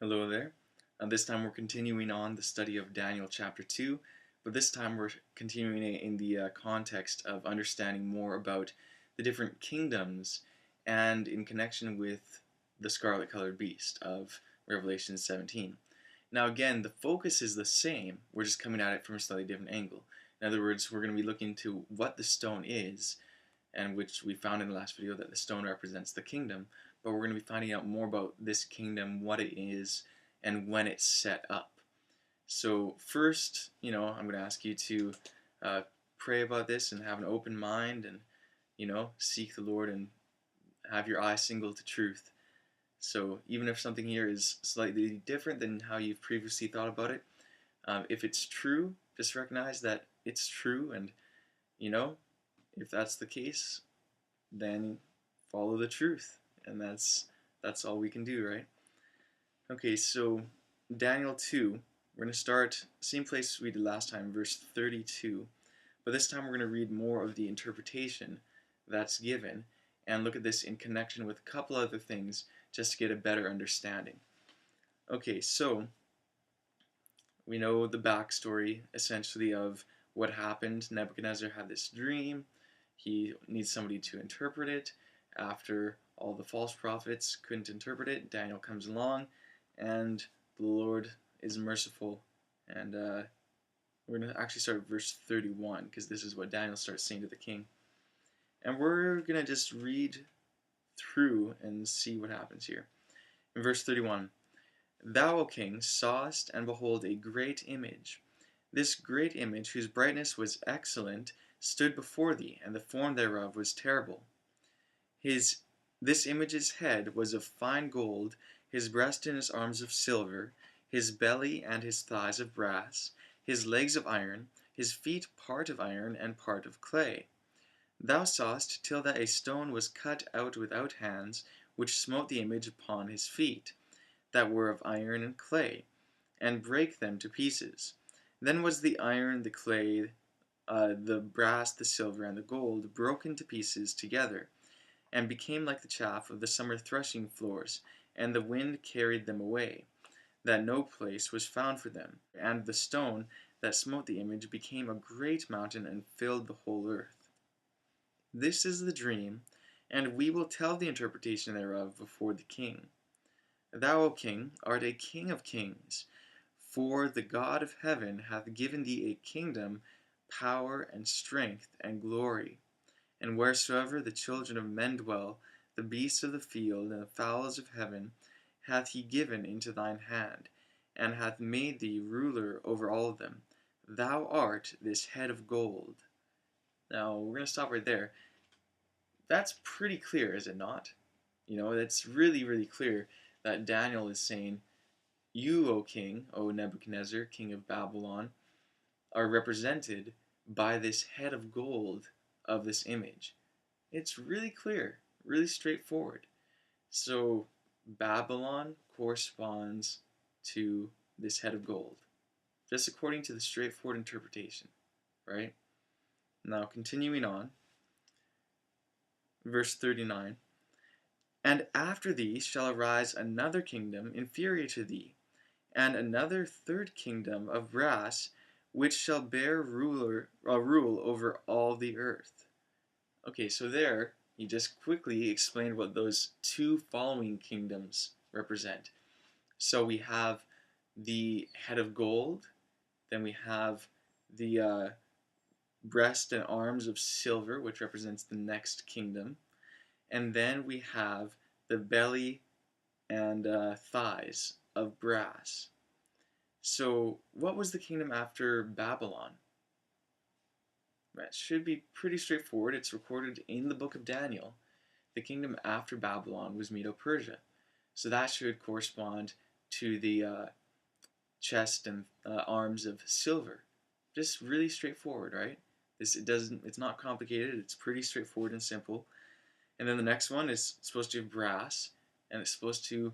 Hello there. This time we're continuing on the study of Daniel chapter 2, but this time we're continuing it in the context of understanding more about the different kingdoms and in connection with the scarlet colored beast of Revelation 17. Now again, the focus is the same, we're just coming at it from a slightly different angle. In other words, we're going to be looking to what the stone is, and which we found in the last video that the stone represents the kingdom, but we're going to be finding out more about this kingdom, what it is, and when it's set up. So first, I'm going to ask you to pray about this and have an open mind and, seek the Lord and have your eye single to truth. So even if something here is slightly different than how you've previously thought about it, if it's true, just recognize that it's true, and, if that's the case, then follow the truth, and that's all we can do, right? Okay, so Daniel 2, we're going to start same place we did last time, verse 32, but this time we're going to read more of the interpretation that's given and look at this in connection with a couple other things just to get a better understanding. Okay, so we know the backstory essentially of what happened. Nebuchadnezzar had this dream. He needs somebody to interpret it. After all the false prophets couldn't interpret it, Daniel comes along, and the Lord is merciful. And we're going to actually start at verse 31, because this is what Daniel starts saying to the king. And we're going to just read through and see what happens here. In verse 31, "Thou, O king, sawest, and behold, a great image. This great image, whose brightness was excellent, stood before thee, and the form thereof was terrible. This image's head was of fine gold, his breast and his arms of silver, his belly and his thighs of brass, his legs of iron, his feet part of iron and part of clay. Thou sawest till that a stone was cut out without hands, which smote the image upon his feet, that were of iron and clay, and brake them to pieces. Then was the iron, the clay, the brass, the silver, and the gold broken to pieces together, and became like the chaff of the summer threshing floors, and the wind carried them away, that no place was found for them. And the stone that smote the image became a great mountain, and filled the whole earth. This is the dream, and we will tell the interpretation thereof before the king. Thou, O king, art a king of kings, for the God of heaven hath given thee a kingdom, power, and strength, and glory. And wheresoever the children of men dwell, the beasts of the field and the fowls of heaven hath he given into thine hand, and hath made thee ruler over all of them. Thou art this head of gold." Now, we're going to stop right there. That's pretty clear, is it not? It's really, really clear that Daniel is saying, you, O king, O Nebuchadnezzar, king of Babylon, are represented by this head of gold of this image. It's really clear, really straightforward. So Babylon corresponds to this head of gold, just according to the straightforward interpretation, right? Now, continuing on, verse 39, "And after thee shall arise another kingdom inferior to thee, and another third kingdom of brass, which shall bear rule over all the earth." Okay, so there, he just quickly explained what those two following kingdoms represent. So we have the head of gold, then we have the breast and arms of silver, which represents the next kingdom, and then we have the belly and thighs of brass. So what was the kingdom after Babylon? That should be pretty straightforward. It's recorded in the book of Daniel. The kingdom after Babylon was Medo-Persia. So that should correspond to the chest and arms of silver. Just really straightforward, right? It's not complicated. It's pretty straightforward and simple. And then the next one is supposed to be brass, and it's supposed to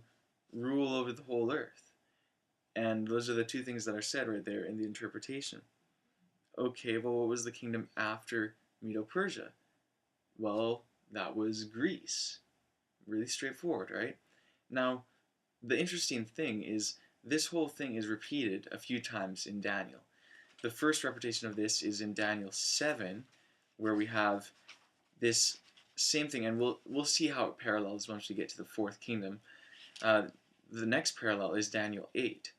rule over the whole earth. And those are the two things that are said right there in the interpretation. Okay, well, what was the kingdom after Medo-Persia? Well, that was Greece. Really straightforward, right? Now, the interesting thing is this whole thing is repeated a few times in Daniel. The first repetition of this is in Daniel 7, where we have this same thing, and we'll see how it parallels once we get to the fourth kingdom. The next parallel is Daniel 8.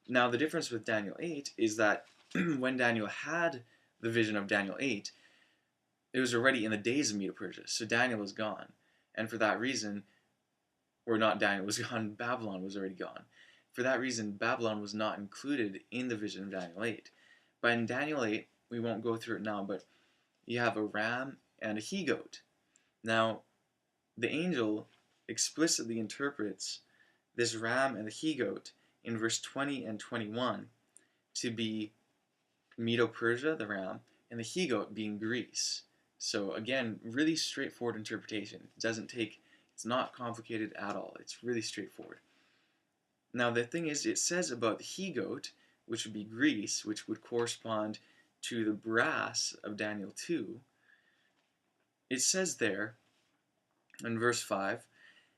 Now, the difference with Daniel 8 is that when Daniel had the vision of Daniel 8, it was already in the days of Medo-Persia, so Daniel was gone. And for that reason, or not Daniel was gone, Babylon was already gone. For that reason, Babylon was not included in the vision of Daniel 8. But in Daniel 8, we won't go through it now, but you have a ram and a he-goat. Now, the angel explicitly interprets this ram and the he-goat in verse 20 and 21 to be Medo-Persia, the ram, and the he-goat being Greece. So again, really straightforward interpretation. It's not complicated at all. It's really straightforward. Now the thing is, it says about the he-goat, which would be Greece, which would correspond to the brass of Daniel 2. It says there, in verse 5,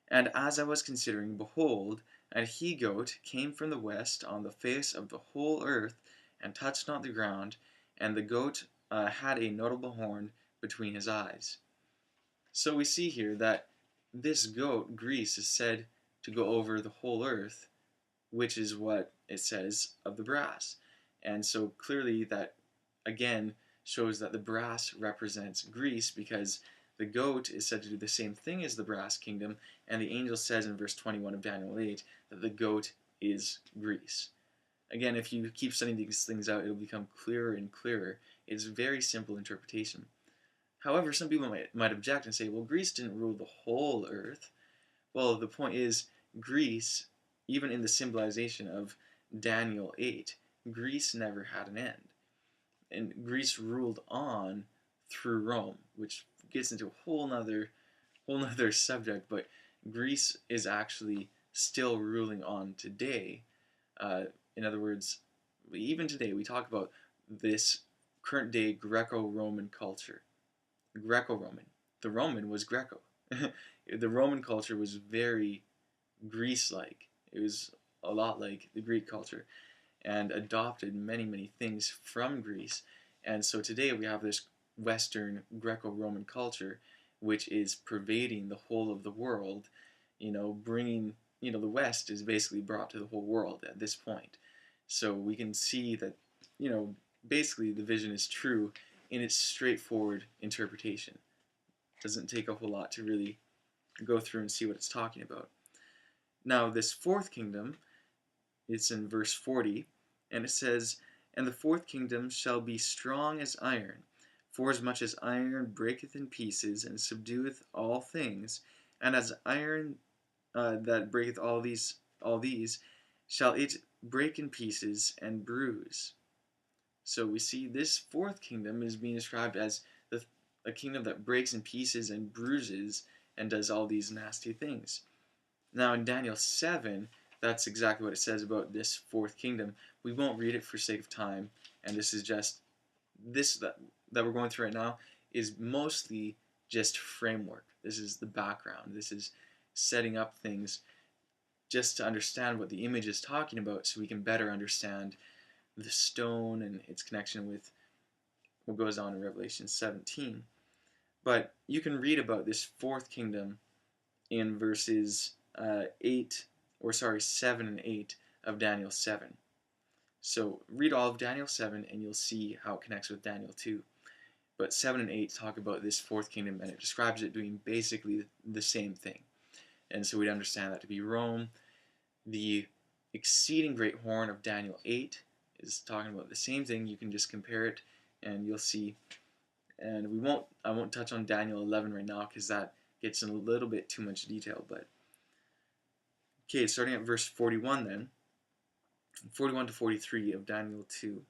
"And as I was considering, behold, a he-goat came from the west on the face of the whole earth, and touched not the ground, and the goat had a notable horn between his eyes." So we see here that this goat, Greece, is said to go over the whole earth, which is what it says of the brass. And so clearly that, again, shows that the brass represents Greece, because the goat is said to do the same thing as the brass kingdom, and the angel says in verse 21 of Daniel 8 that the goat is Greece. Again, if you keep studying these things out, it'll become clearer and clearer. It's very simple interpretation. However, some people might object and say, well, Greece didn't rule the whole earth. Well, the point is, Greece, even in the symbolization of Daniel 8, Greece never had an end. And Greece ruled on through Rome, which gets into a whole nother subject, but Greece is actually still ruling on today. In other words, even today we talk about this current day Greco-Roman culture. Greco-Roman. The Roman was Greco. The Roman culture was very Greece-like. It was a lot like the Greek culture, and adopted many, many things from Greece. And so today we have this Western Greco-Roman culture, which is pervading the whole of the world, bringing, the West is basically brought to the whole world at this point. So we can see that, basically the vision is true in its straightforward interpretation. It doesn't take a whole lot to really go through and see what it's talking about. Now, this fourth kingdom, it's in verse 40, and it says, "And the fourth kingdom shall be strong as iron, forasmuch as iron breaketh in pieces, and subdueth all things, and as iron that breaketh all these, shall it break in pieces and bruise." So we see this fourth kingdom is being described as a kingdom that breaks in pieces and bruises and does all these nasty things. Now in Daniel 7, that's exactly what it says about this fourth kingdom. We won't read it for sake of time, and this is just, that we're going through right now is mostly just framework. This is the background. This is setting up things just to understand what the image is talking about, so we can better understand the stone and its connection with what goes on in Revelation 17. But you can read about this fourth kingdom in verses 7 and 8 of Daniel 7. So read all of Daniel 7 and you'll see how it connects with Daniel 2. But 7 and 8 talk about this fourth kingdom, and it describes it doing basically the same thing. And so we'd understand that to be Rome. The exceeding great horn of Daniel 8 is talking about the same thing. You can just compare it and you'll see. And I won't touch on Daniel 11 right now because that gets in a little bit too much detail. But okay, starting at verse 41 then, 41 to 43 of Daniel 2.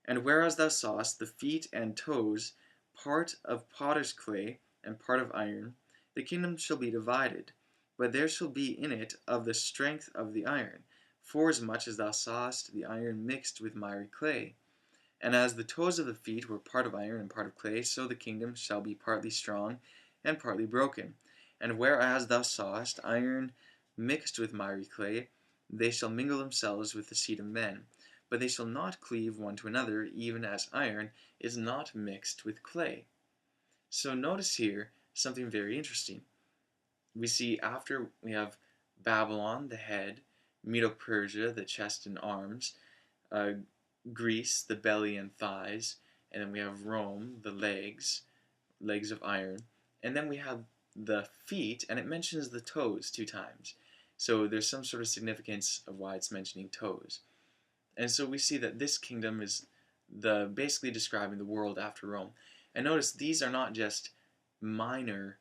"And whereas thou sawest the feet and toes, part of potter's clay and part of iron, the kingdom shall be divided, but there shall be in it of the strength of the iron, forasmuch as thou sawest the iron mixed with miry clay. And as the toes of the feet were part of iron and part of clay, so the kingdom shall be partly strong and partly broken. And whereas thou sawest iron mixed with miry clay, they shall mingle themselves with the seed of men, but they shall not cleave one to another, even as iron is not mixed with clay. So notice here something very interesting. We see after we have Babylon, the head, Medo-Persia, the chest and arms, uh, Greece, the belly and thighs, and then we have Rome, the legs of iron, and then we have the feet, and it mentions the toes 2 times. So there's some sort of significance of why it's mentioning toes. And so we see that this kingdom is basically describing the world after Rome. And notice these are not just minor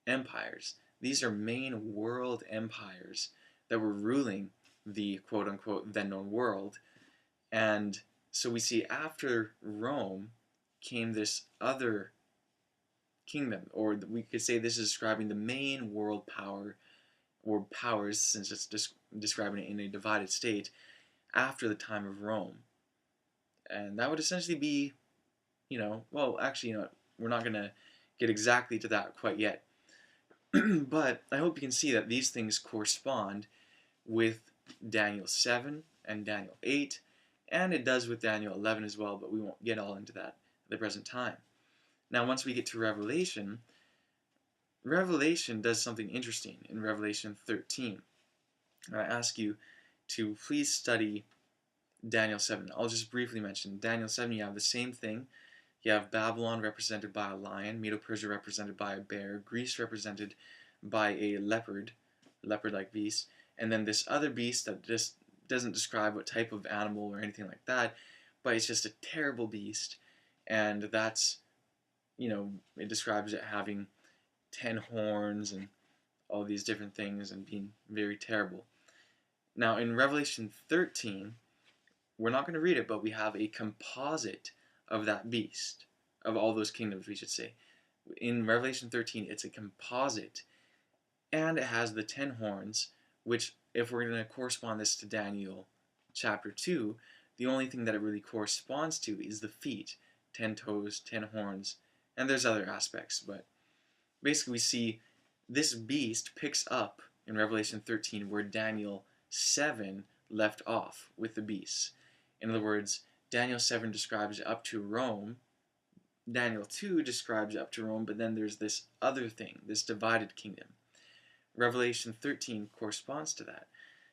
empires. These are main world empires that were ruling the quote-unquote then known world. And so we see after Rome came this other kingdom, or we could say this is describing the main world power, or powers, since it's describing it in a divided state, after the time of Rome. And that would essentially be, well, actually, we're not going to get exactly to that quite yet. But I hope you can see that these things correspond with Daniel 7 and Daniel 8, and it does with Daniel 11 as well, but we won't get all into that at the present time. Now, once we get to Revelation, Revelation does something interesting in Revelation 13. I ask you to please study Daniel 7. I'll just briefly mention Daniel 7. You have the same thing. You have Babylon represented by a lion, Medo-Persia represented by a bear, Greece represented by a leopard-like beast, and then this other beast that just doesn't describe what type of animal or anything like that, but it's just a terrible beast, and that's, it describes it having 10 horns and all these different things and being very terrible. Now in Revelation 13, we're not going to read it, but we have a composite of that beast, of all those kingdoms, we should say. In Revelation 13, it's a composite, and it has the 10 horns, which, if we're going to correspond this to Daniel chapter 2, the only thing that it really corresponds to is the feet, 10 toes, 10 horns, and there's other aspects, but basically we see this beast picks up in Revelation 13 where Daniel 7 left off with the beasts. In other words, Daniel 7 describes up to Rome, Daniel 2 describes up to Rome, but then there's this other thing, this divided kingdom. Revelation 13 corresponds to that.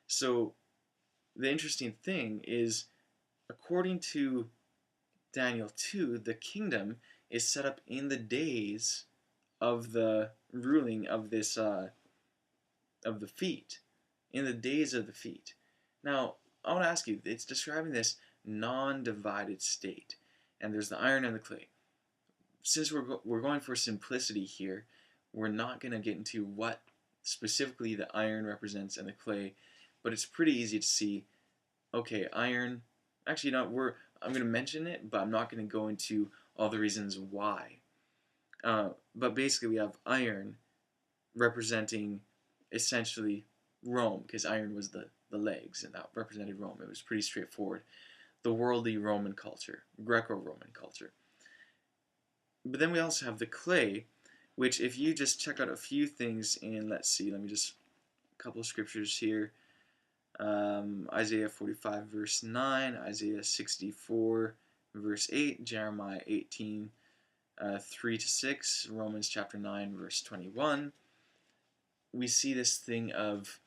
So the interesting thing is, according to Daniel 2, the kingdom is set up in the days of the ruling of this of the feet, in the days of the feet. Now, I want to ask you, it's describing this non-divided state, and there's the iron and the clay. Since we're going for simplicity here, we're not going to get into what specifically the iron represents and the clay, but it's pretty easy to see. Okay, iron. Actually, I'm going to mention it, but I'm not going to go into all the reasons why. But basically, we have iron representing essentially Rome, because iron was the legs, and that represented Rome. It was pretty straightforward. The worldly Roman culture, Greco-Roman culture. But then we also have the clay, which if you just check out a few things in, let me just, a couple of scriptures here. Isaiah 45 verse 9, Isaiah 64 verse 8, Jeremiah 18 3 to 6, Romans chapter 9 verse 21. We see this thing of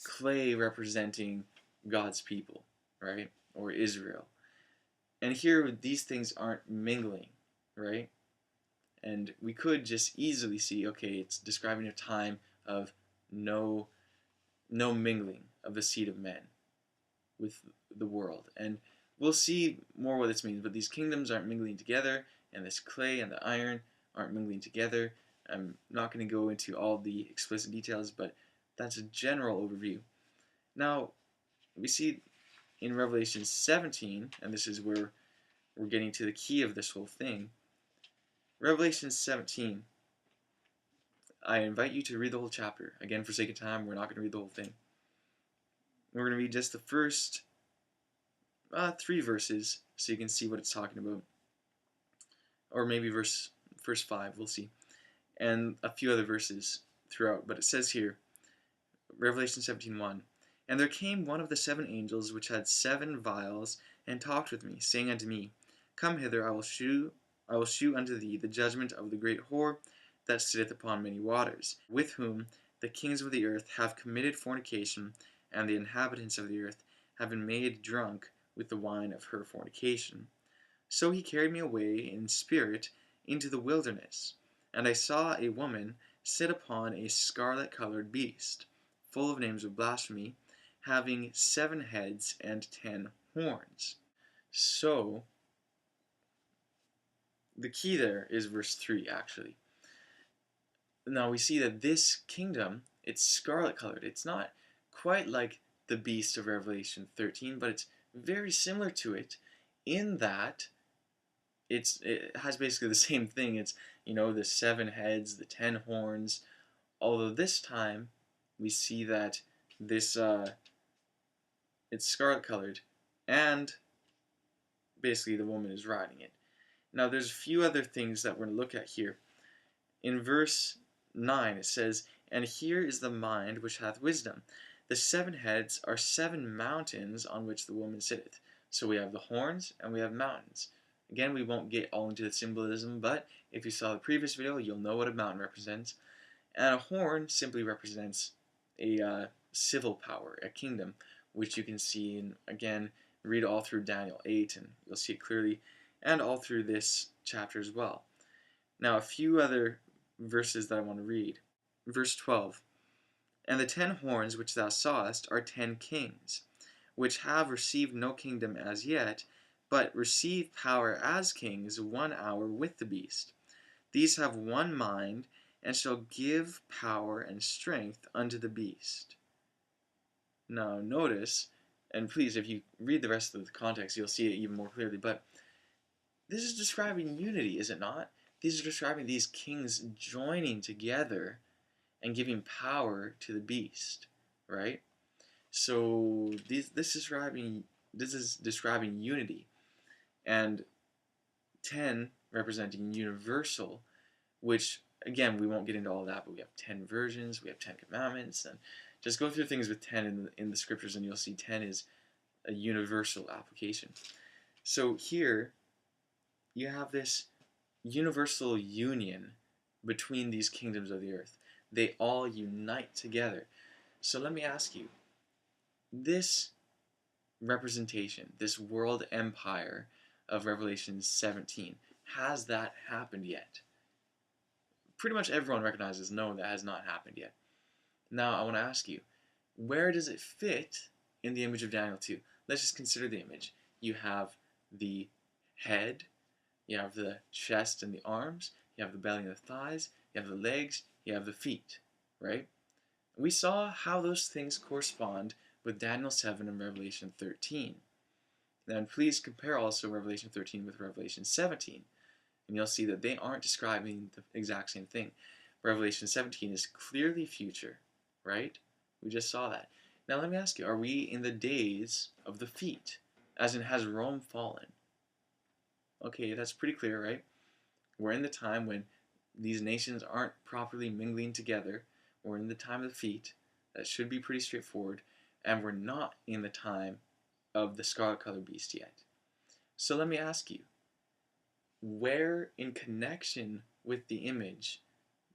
clay representing God's people, right? Or Israel. And here these things aren't mingling, right? And we could just easily see, okay, it's describing a time of no mingling of the seed of men with the world. And we'll see more what this means, but these kingdoms aren't mingling together, and this clay and the iron aren't mingling together. I'm not going to go into all the explicit details, but that's a general overview. Now, we see in Revelation 17, and this is where we're getting to the key of this whole thing. Revelation 17, I invite you to read the whole chapter. Again, for sake of time, we're not going to read the whole thing. We're going to read just the first 3 verses so you can see what it's talking about. Or maybe verse 5, we'll see. And a few other verses throughout. But it says here, Revelation 17:1. And there came one of the 7 angels which had 7 vials, and talked with me, saying unto me, Come hither, I will shew unto thee the judgment of the great whore that sitteth upon many waters, with whom the kings of the earth have committed fornication, and the inhabitants of the earth have been made drunk with the wine of her fornication. So he carried me away in spirit into the wilderness, and I saw a woman sit upon a scarlet-colored beast, full of names of blasphemy, having 7 heads and 10 horns. So, the key there is verse 3, actually. Now we see that this kingdom, it's scarlet-colored. It's not quite like the beast of Revelation 13, but it's very similar to it in that it has basically the same thing. It's, the 7 heads, the 10 horns, although this time we see that this it's scarlet colored, and basically the woman is riding it. Now there's a few other things that we're going to look at here. In verse 9 it says, And here is the mind which hath wisdom. The 7 heads are 7 mountains on which the woman sitteth. So we have the horns and we have mountains. Again, we won't get all into the symbolism, but if you saw the previous video, you'll know what a mountain represents. And a horn simply represents a civil power, a kingdom, which you can see, and again, read all through Daniel 8, and you'll see it clearly, and all through this chapter as well. Now, a few other verses that I want to read. Verse 12, And the 10 horns which thou sawest are 10 kings, which have received no kingdom as yet, but receive power as kings 1 hour with the beast. These have one mind, and shall give power and strength unto the beast. Now notice, and please, if you read the rest of the context, you'll see it even more clearly, but this is describing unity, is it not? These are describing these kings joining together and giving power to the beast, right? So this is describing unity, and 10 representing universal, which again we won't get into all that, but we have 10 versions, we have 10 commandments, and just go through things with 10 in the scriptures, and you'll see 10 is a universal application. So here you have this universal union between these kingdoms of the earth. They all unite together. So let me ask you, this representation, this world empire of Revelation 17, has that happened yet? Pretty much everyone recognizes no, that has not happened yet. Now I want to ask you, where does it fit in the image of Daniel 2? Let's just consider the image. You have the head, you have the chest and the arms, you have the belly and the thighs, you have the legs, you have the feet, right? We saw how those things correspond with Daniel 7 and Revelation 13. Then please compare also Revelation 13 with Revelation 17, and you'll see that they aren't describing the exact same thing. Revelation 17 is clearly future, right? We just saw that. Now let me ask you, are we in the days of the feet? As in, has Rome fallen? Okay, that's pretty clear, right? We're in the time when these nations aren't properly mingling together. We're in the time of the feet. That should be pretty straightforward. And we're not in the time of the scarlet-colored beast yet. So let me ask you, where in connection with the image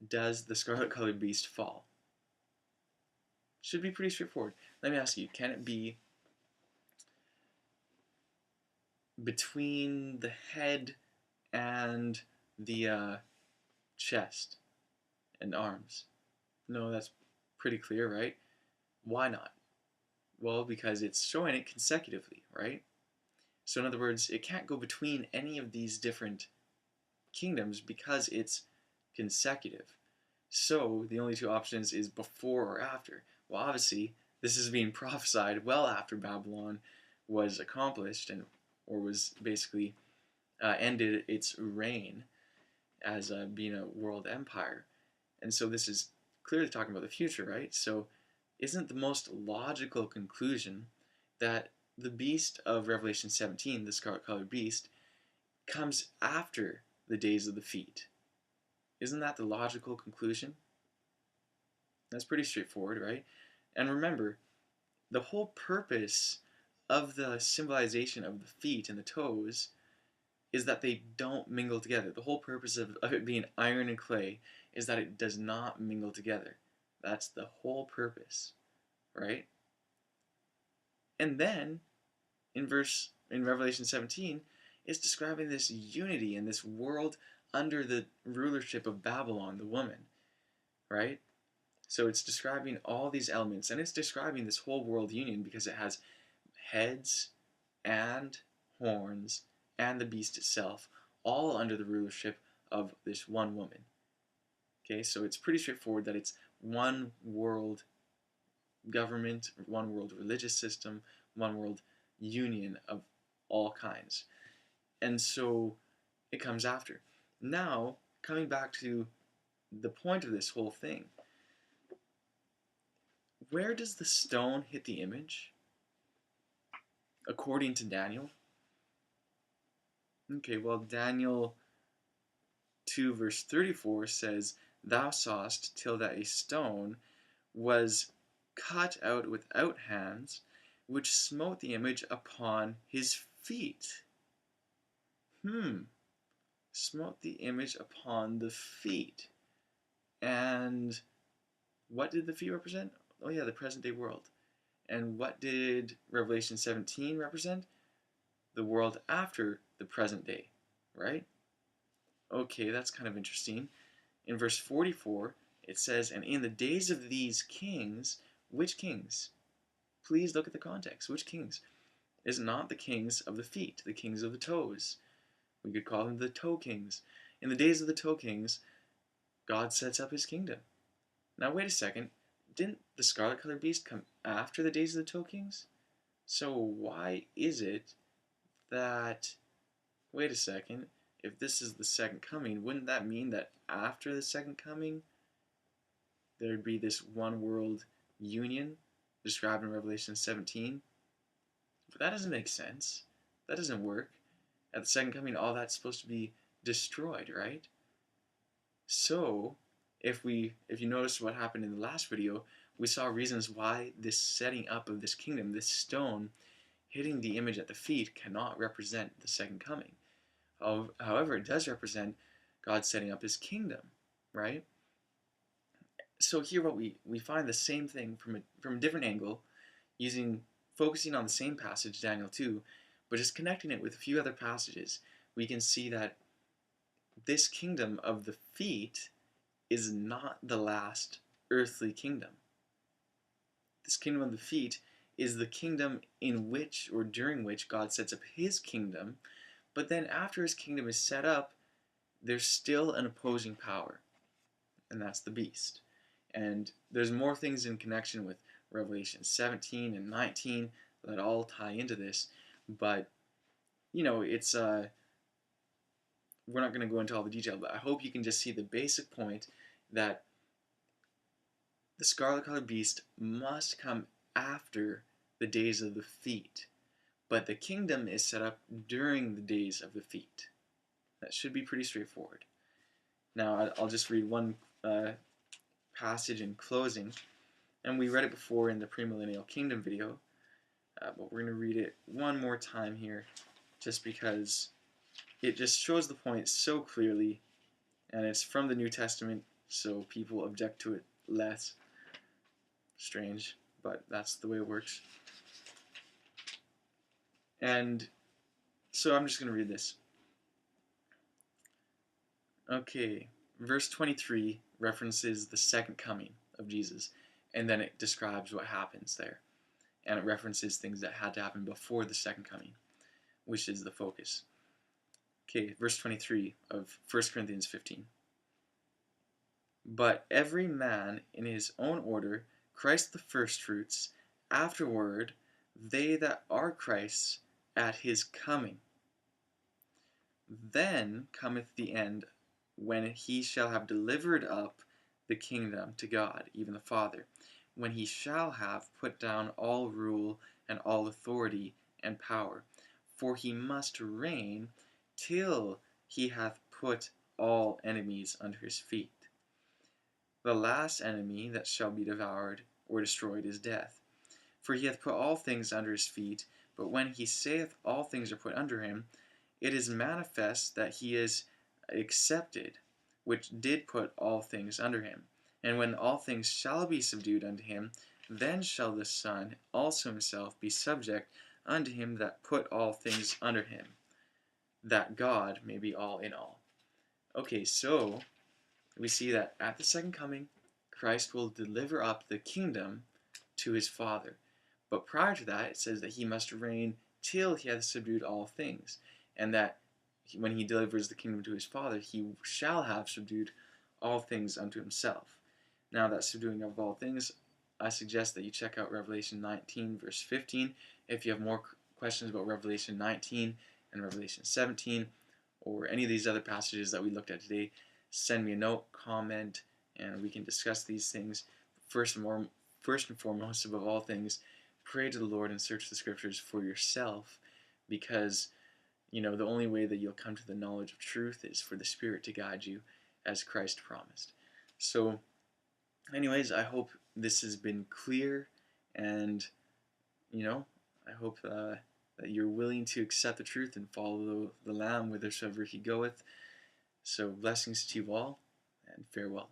does the scarlet-colored beast fall? Should be pretty straightforward. Let me ask you, can it be between the head and the chest and arms? No, that's pretty clear, right? Why not? Well, because it's showing it consecutively, right? So in other words, it can't go between any of these different kingdoms because it's consecutive. So the only 2 options is before or after. Well, obviously, this is being prophesied well after Babylon was accomplished or was basically ended its reign as being a world empire. And so this is clearly talking about the future, right? So isn't the most logical conclusion that the beast of Revelation 17, the scarlet-colored beast, comes after the days of the feet? Isn't that the logical conclusion? That's pretty straightforward, right? And remember, the whole purpose of the symbolization of the feet and the toes is that they don't mingle together. The whole purpose of it being iron and clay is that it does not mingle together. That's the whole purpose, right? And then in Revelation 17, it's describing this unity in this world under the rulership of Babylon, the woman, right? So it's describing all these elements, and it's describing this whole world union because it has heads and horns and the beast itself, all under the rulership of this one woman. Okay, so it's pretty straightforward that it's one world government, one world religious system, one world union of all kinds. And so it comes after. Now, coming back to the point of this whole thing, where does the stone hit the image? According to Daniel? Okay, well, Daniel 2 verse 34 says, "Thou sawest till that a stone was cut out without hands, which smote the image upon his feet." Smote the image upon the feet. And what did the feet represent? Oh yeah, the present day world. And what did Revelation 17 represent? The world after the present day, right? Okay, that's kind of interesting. In verse 44, it says, "And in the days of these kings," which kings? Please look at the context. Which kings? Is not the kings of the feet, the kings of the toes. We could call them the toe kings. In the days of the toe kings, God sets up his kingdom. Now wait a second. Didn't the scarlet colored beast come after the days of the toe kings? So why is it that, wait a second, if this is the second coming, wouldn't that mean that after the second coming there'd be this one world union described in Revelation 17? But that doesn't make sense. That doesn't work. At the second coming, all that's supposed to be destroyed, right? So, if you notice what happened in the last video, we saw reasons why this setting up of this kingdom, this stone hitting the image at the feet, cannot represent the second coming. However, it does represent God setting up his kingdom, right? So here we find the same thing from a different angle, focusing on the same passage, Daniel 2, but just connecting it with a few other passages. We can see that this kingdom of the feet is not the last earthly kingdom. This kingdom of the feet is the kingdom in which, or during which, God sets up his kingdom, but then after his kingdom is set up, there's still an opposing power, and that's the beast. And there's more things in connection with Revelation 17 and 19 that all tie into this, but it's we're not going to go into all the detail, but I hope you can just see the basic point that the scarlet colored beast must come after the days of the feet, but the kingdom is set up during the days of the feet. That should be pretty straightforward. Now I'll just read one passage in closing, and we read it before in the pre-millennial kingdom video, but we're going to read it one more time here just because it just shows the point so clearly, and it's from the New Testament, so people object to it less. Strange, but that's the way it works. And so I'm just going to read this. Okay, verse 23 references the second coming of Jesus, and then it describes what happens there. And it references things that had to happen before the second coming, which is the focus. Okay, verse 23 of 1 Corinthians 15. "But every man in his own order, Christ the firstfruits, afterward they that are Christ's at his coming. Then cometh the end, when he shall have delivered up the kingdom to God, even the Father, when he shall have put down all rule and all authority and power. For he must reign till he hath put all enemies under his feet. The last enemy that shall be devoured or destroyed is death. For he hath put all things under his feet, but when he saith all things are put under him, it is manifest that he is accepted, which did put all things under him. And when all things shall be subdued unto him, then shall the Son also himself be subject unto him that put all things under him, that God may be all in all. Okay, so we see that at the second coming, Christ will deliver up the kingdom to his Father. But prior to that, it says that he must reign till he hath subdued all things, and that when he delivers the kingdom to his Father, he shall have subdued all things unto himself. Now, that subduing of all things, I suggest that you check out Revelation 19, verse 15. If you have more questions about Revelation 19 and Revelation 17, or any of these other passages that we looked at today, send me a note, comment, and we can discuss these things. First and foremost, above all things, pray to the Lord and search the scriptures for yourself, because the only way that you'll come to the knowledge of truth is for the Spirit to guide you, as Christ promised. So anyways, I hope this has been clear, and I hope that you're willing to accept the truth and follow the Lamb whithersoever he goeth. So blessings to you all, and farewell.